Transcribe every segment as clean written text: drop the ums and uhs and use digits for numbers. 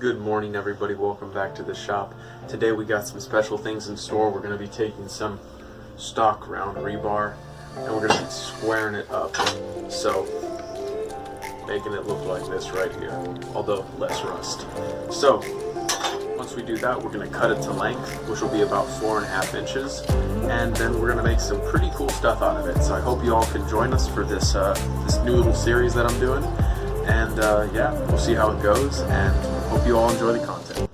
Good morning, everybody. Welcome back to the shop. Today we got some special things in store. We're going to be taking some stock round rebar and we're going to be squaring it up, so making it look like this right here, although less rust. So once we do that, we're going to cut it to length, which will be about 4.5 inches, and then we're going to make some pretty cool stuff out of it. So I hope you all can join us for this this new little series that I'm doing, and yeah, we'll see how it goes, and hope you all enjoy the content.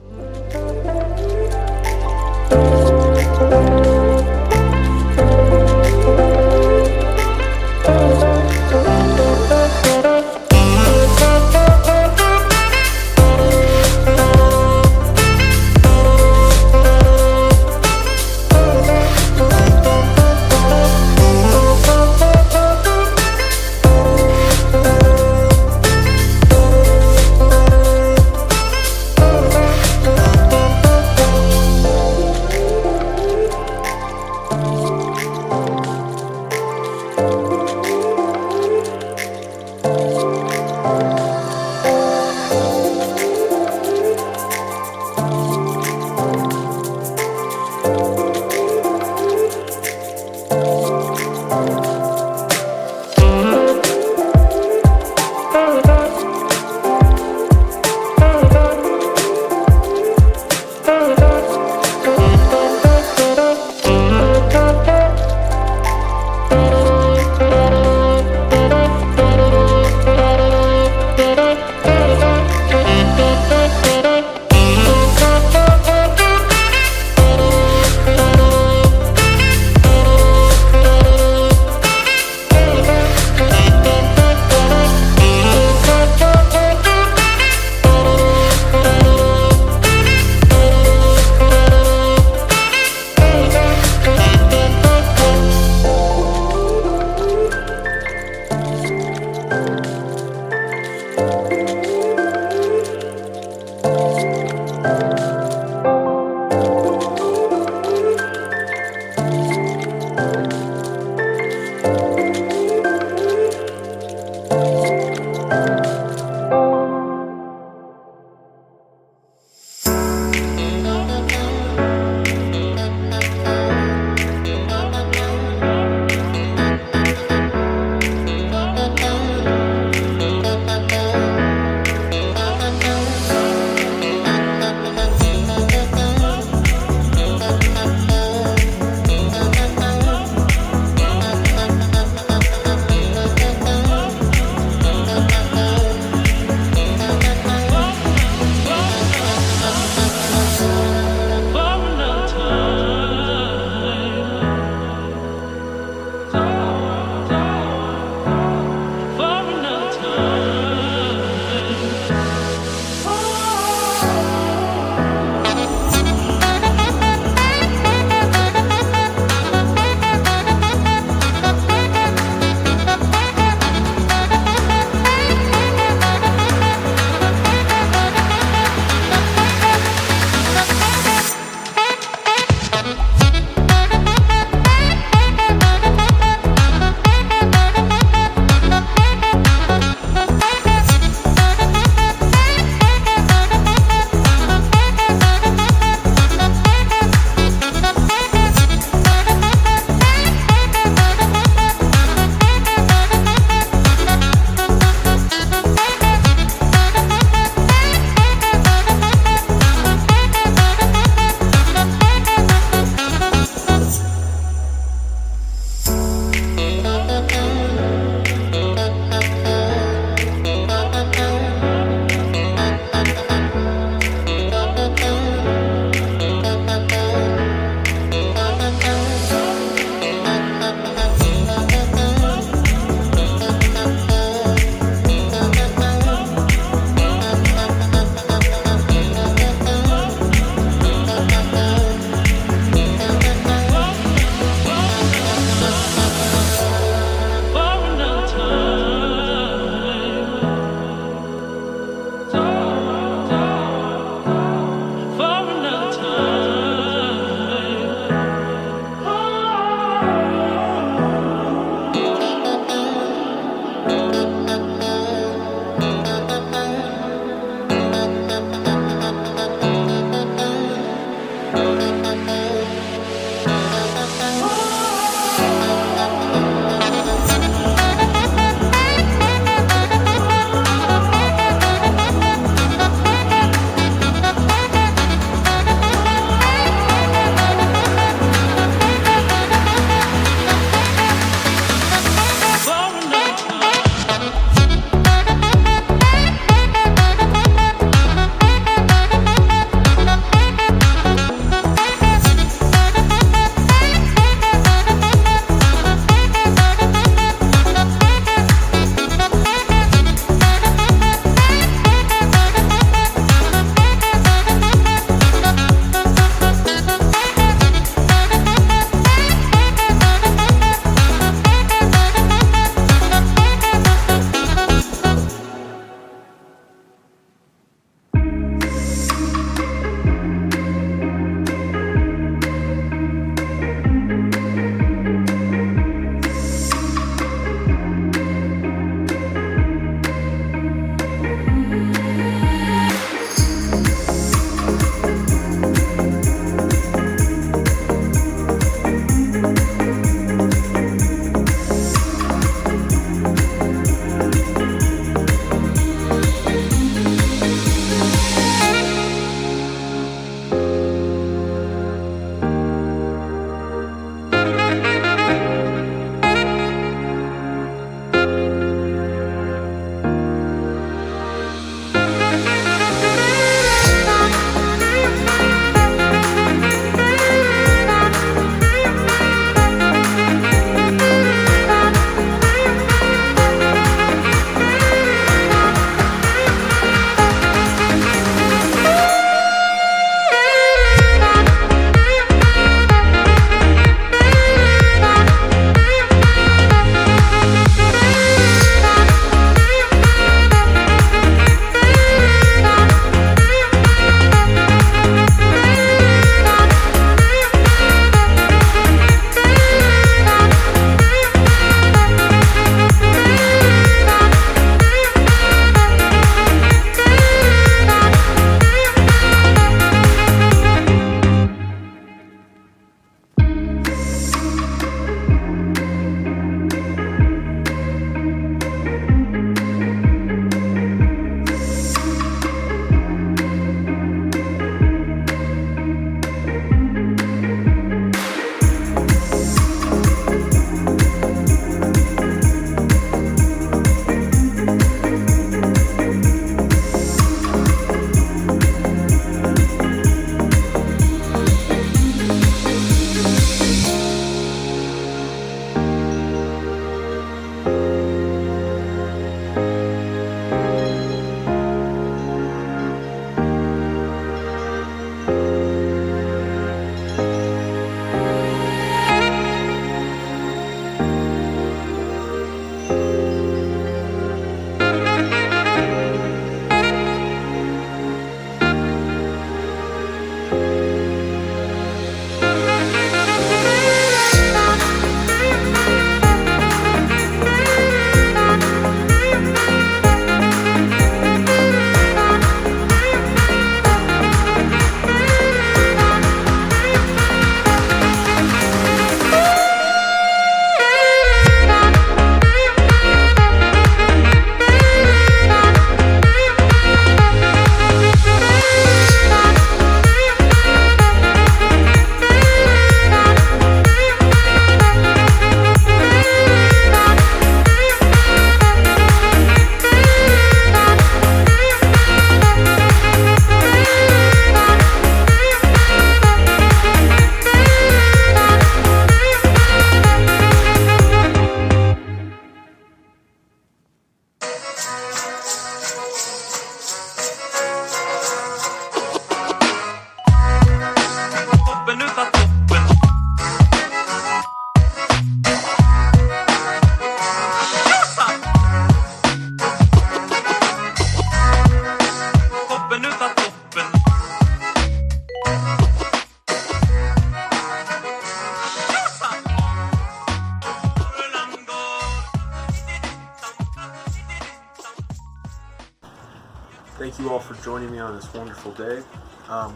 Thank you all for joining me on this wonderful day.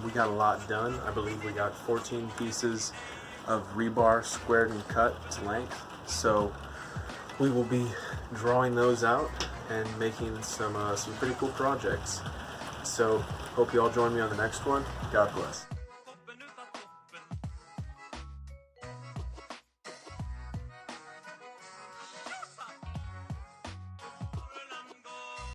We got a lot done. I believe we got 14 pieces of rebar squared and cut to length. So we will be drawing those out and making some pretty cool projects. So hope you all join me on the next one. God bless.